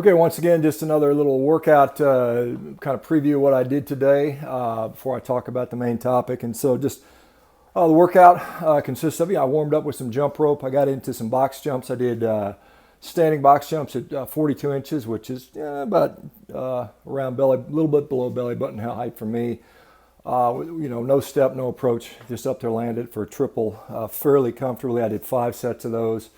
Okay, once again, just another little workout, kind of preview what I did today before I talk about the main topic. And so just the workout consists of, I warmed up with some jump rope. I got into some box jumps. I did standing box jumps at 42 inches, which is about around belly, a little bit below belly button height for me. No step, no approach, just up there landed for a triple fairly comfortably. I did 5 sets of those.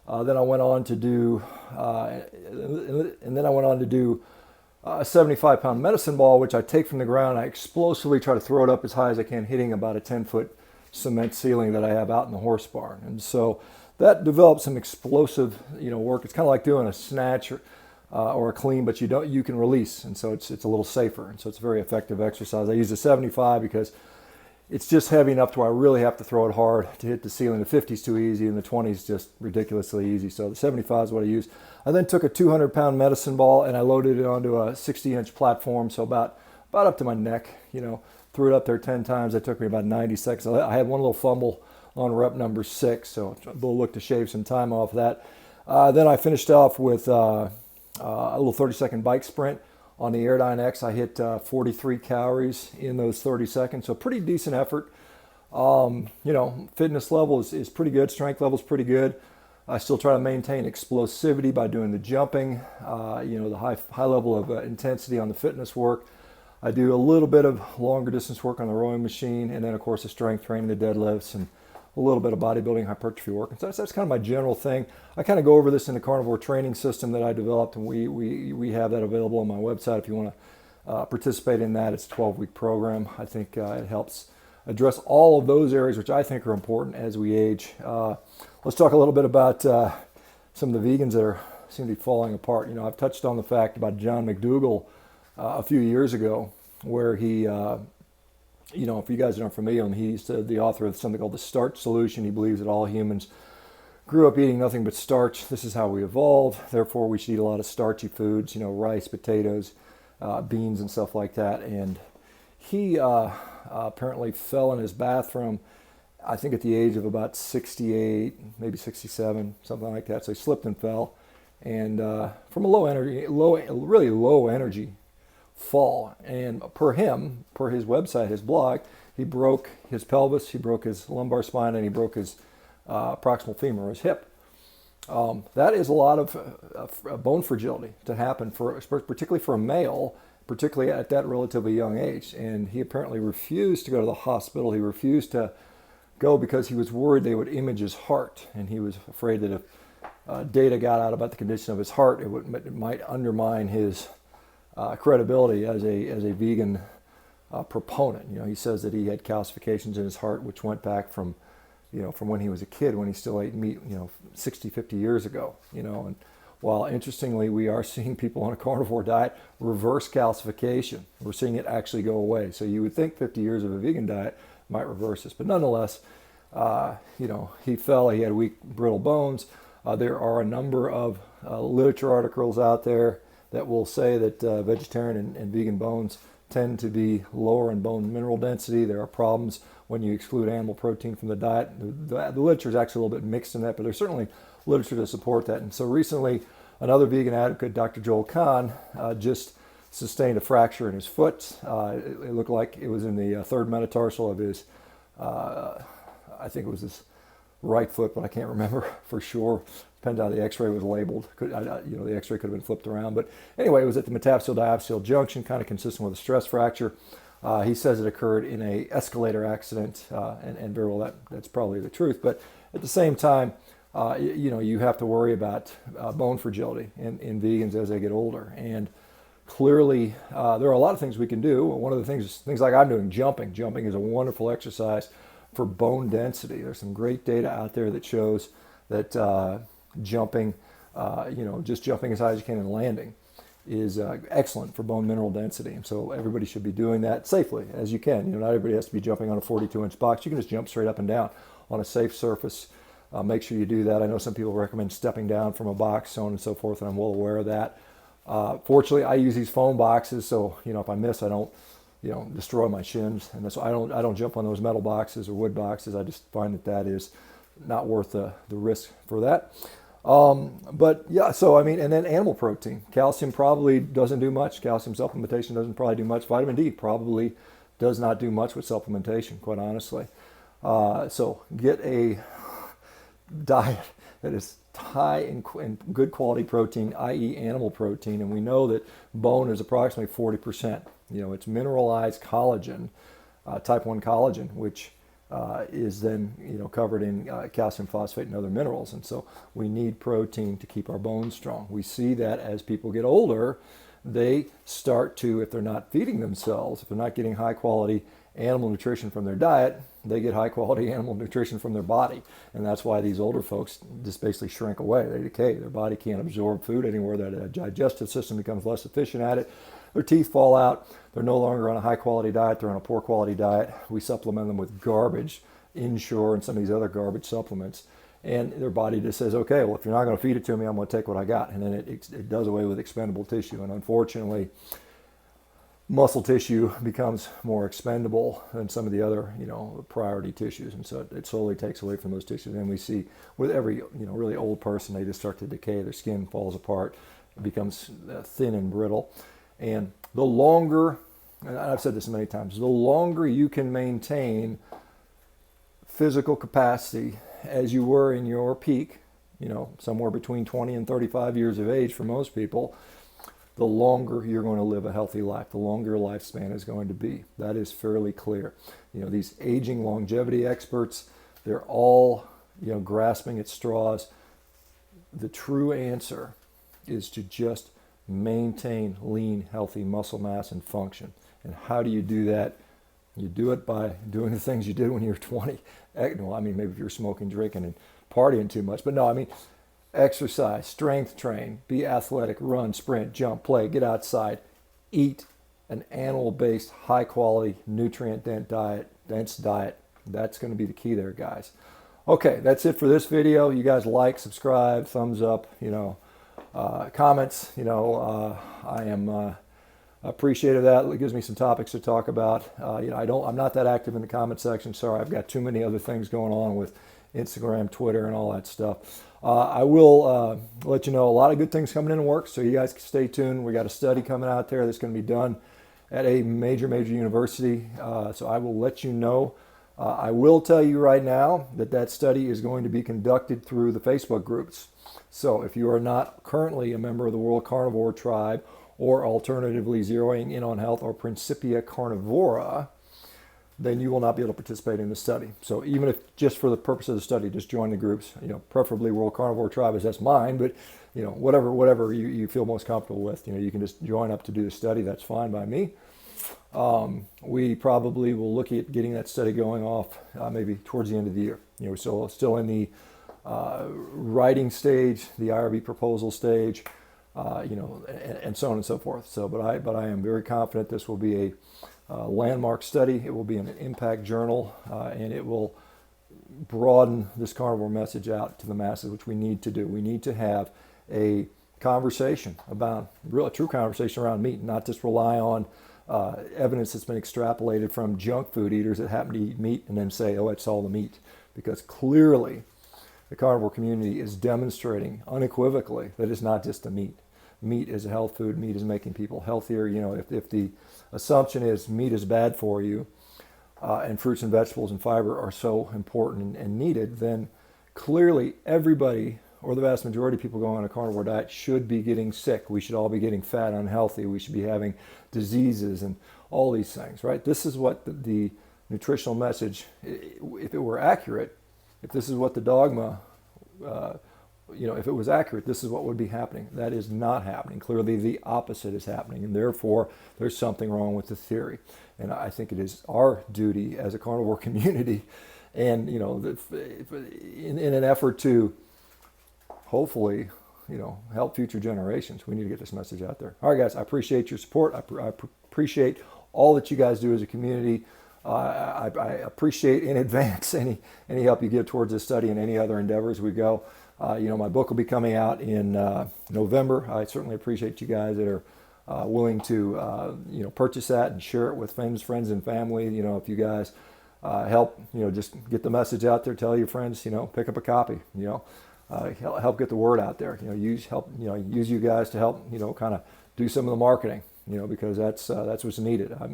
Then I went on to do, a 75-pound medicine ball, which I take from the ground. I explosively try to throw it up as high as I can, hitting about a 10-foot cement ceiling that I have out in the horse barn. And so that develops some explosive, work. It's kind of like doing a snatch or a clean, but you can release, and so it's a little safer, and so it's a very effective exercise. I use a 75 because it's just heavy enough to where I really have to throw it hard to hit the ceiling. The 50 is too easy, and the 20 is just ridiculously easy. So the 75 is what I use. I then took a 200-pound medicine ball and I loaded it onto a 60-inch platform, so about up to my neck. Threw it up there 10 times. It took me about 90 seconds. I had one little fumble on rep number 6, so we'll look to shave some time off that. Then I finished off with a little 30-second bike sprint. On the Airdyne X, I hit 43 calories in those 30 seconds, so pretty decent effort. Fitness level is pretty good. Strength level is pretty good. I still try to maintain explosivity by doing the jumping, the high level of intensity on the fitness work. I do a little bit of longer distance work on the rowing machine, and then of course the strength training, the deadlifts, and a little bit of bodybuilding hypertrophy work. And so that's kind of my general thing. I kind of go over this in the Carnivore training system that I developed, and we have that available on my website if you want to participate in that. It's a 12-week program. I think it helps address all of those areas which I think are important as we age. Let's talk a little bit about some of the vegans that seem to be falling apart. I've touched on the fact about John McDougall a few years ago, where he if you guys aren't familiar with him, he's the author of something called the Starch Solution. He believes that all humans grew up eating nothing but starch. This is how we evolved. Therefore, we should eat a lot of starchy foods, rice, potatoes, beans, and stuff like that. And he apparently fell in his bathroom, I think at the age of about 68, maybe 67, something like that. So he slipped and fell. And from a really low energy fall, and per his website, his blog, he broke his pelvis, he broke his lumbar spine, and he broke his proximal femur, his hip. That is a lot of bone fragility to happen particularly for a male, particularly at that relatively young age. And he apparently refused to go to the hospital. He refused to go because he was worried they would image his heart, and he was afraid that if data got out about the condition of his heart, it might undermine his credibility as a vegan proponent. He says that he had calcifications in his heart, which went back from when he was a kid, when he still ate meat, 60, 50 years ago. And while interestingly, we are seeing people on a carnivore diet reverse calcification. We're seeing it actually go away. So you would think 50 years of a vegan diet might reverse this, but nonetheless, he fell. He had weak, brittle bones. There are a number of literature articles out there that will say that vegetarian and vegan bones tend to be lower in bone mineral density. There are problems when you exclude animal protein from the diet. The literature is actually a little bit mixed in that, but there's certainly literature to support that. And so recently, another vegan advocate, Dr. Joel Kahn, just sustained a fracture in his foot. It looked like it was in the third metatarsal of his, I think it was his right foot, but I can't remember for sure. Depends how the x-ray was labeled. The x-ray could have been flipped around. But anyway, it was at the metaphyseal-diaphyseal junction, kind of consistent with a stress fracture. He says it occurred in a escalator accident, and very well that's probably the truth. But at the same time, you have to worry about bone fragility in vegans as they get older. And clearly, there are a lot of things we can do. One of the things like I'm doing, jumping. Jumping is a wonderful exercise for bone density. There's some great data out there that shows that jumping, just jumping as high as you can and landing is excellent for bone mineral density. And so everybody should be doing that safely as you can. Not everybody has to be jumping on a 42-inch box. You can just jump straight up and down on a safe surface. Make sure you do that. I know some people recommend stepping down from a box, so on and so forth, and I'm well aware of that. Fortunately, I use these foam boxes, so if I miss, I don't destroy my shins. And so I don't jump on those metal boxes or wood boxes. I just find that is not worth the risk for that. But yeah, so I mean, and then animal protein. Calcium probably doesn't do much. Calcium supplementation doesn't probably do much. Vitamin D probably does not do much with supplementation, quite honestly. So get a diet that is high in good quality protein, i.e. animal protein. And we know that bone is approximately 40%. It's mineralized collagen, type 1 collagen, which is then covered in calcium, phosphate, and other minerals. And so we need protein to keep our bones strong. We see that as people get older, they start to, if they're not feeding themselves, if they're not getting high quality animal nutrition from their diet, they get high quality animal nutrition from their body. And that's why these older folks just basically shrink away. They decay. Their body can't absorb food anymore. Their digestive system becomes less efficient at it. Their teeth fall out. They're no longer on a high quality diet. They're on a poor quality diet. We supplement them with garbage, Ensure, and some of these other garbage supplements. And their body just says, okay, well, if you're not going to feed it to me, I'm going to take what I got. And then it does away with expendable tissue. And unfortunately, muscle tissue becomes more expendable than some of the other, priority tissues. And so it slowly takes away from those tissues. And we see with every, really old person, they just start to decay. Their skin falls apart. It becomes thin and brittle. And the longer, and I've said this many times, the longer you can maintain physical capacity as you were in your peak, somewhere between 20 and 35 years of age for most people, the longer you're going to live a healthy life, the longer your lifespan is going to be. That is fairly clear. These aging longevity experts, they're all, grasping at straws. The true answer is to just maintain lean, healthy muscle mass and function. And how do you do that? You do it by doing the things you did when you were 20. Well, I mean, maybe if you're smoking, drinking, and partying too much. But no, I mean, exercise, strength train, be athletic, run, sprint, jump, play, get outside, eat an animal-based, high-quality, nutrient-dense diet. That's going to be the key there, guys. Okay, that's it for this video. You guys like, subscribe, thumbs up, comments. I am appreciative of that. It gives me some topics to talk about. I'm not that active in the comment section. Sorry, I've got too many other things going on with Instagram, Twitter, and all that stuff. I will let you know a lot of good things coming in work, so you guys can stay tuned. We got a study coming out there that's going to be done at a major university, so I will let you know. I will tell you right now that study is going to be conducted through the Facebook groups. So if you are not currently a member of the World Carnivore Tribe, or alternatively zeroing in on health or Principia Carnivora, then you will not be able to participate in the study. So even if just for the purpose of the study, just join the groups, preferably World Carnivore Tribe, as that's mine, but whatever you feel most comfortable with, you can just join up to do the study. That's fine by me. We probably will look at getting that study going off maybe towards the end of the year. We're still in the writing stage, the IRB proposal stage, and so on and so forth. So, but I am very confident this will be a landmark study. It will be an impact journal, and it will broaden this carnivore message out to the masses, which we need to do. We need to have a conversation about, a true conversation around meat, not just rely on evidence that's been extrapolated from junk food eaters that happen to eat meat and then say, oh, it's all the meat. Because clearly the carnivore community is demonstrating unequivocally that it's not just the meat. Meat is a health food. Meat is making people healthier. If the assumption is meat is bad for you, and fruits and vegetables and fiber are so important and needed, then clearly everybody, or the vast majority of people going on a carnivore diet, should be getting sick. We should all be getting fat, unhealthy. We should be having diseases and all these things, right? This is what the nutritional message, if it were accurate, if this is what the dogma, if it was accurate, this is what would be happening. That is not happening. Clearly the opposite is happening, and therefore there's something wrong with the theory. And I think it is our duty as a carnivore community, and in an effort to hopefully help future generations, we need to get this message out there. All right, guys, I appreciate your support. I appreciate all that you guys do as a community. I appreciate in advance any help you give towards this study and any other endeavors we go. My book will be coming out in November. I certainly appreciate you guys that are willing to purchase that and share it with friends and family. If you guys help just get the message out there, tell your friends, pick up a copy. help get the word out there. Use you guys to help, kind of do some of the marketing, because that's what's needed. I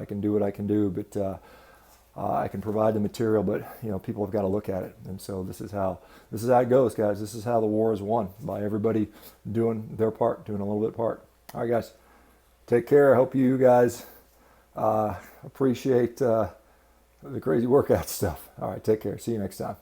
can do what I can do, but I can provide the material, but people have got to look at it. And so this is how it goes, guys. This is how the war is won, by everybody doing their part, doing a little bit part. All right, guys, take care. I hope you guys appreciate the crazy workout stuff. All right, take care. See you next time.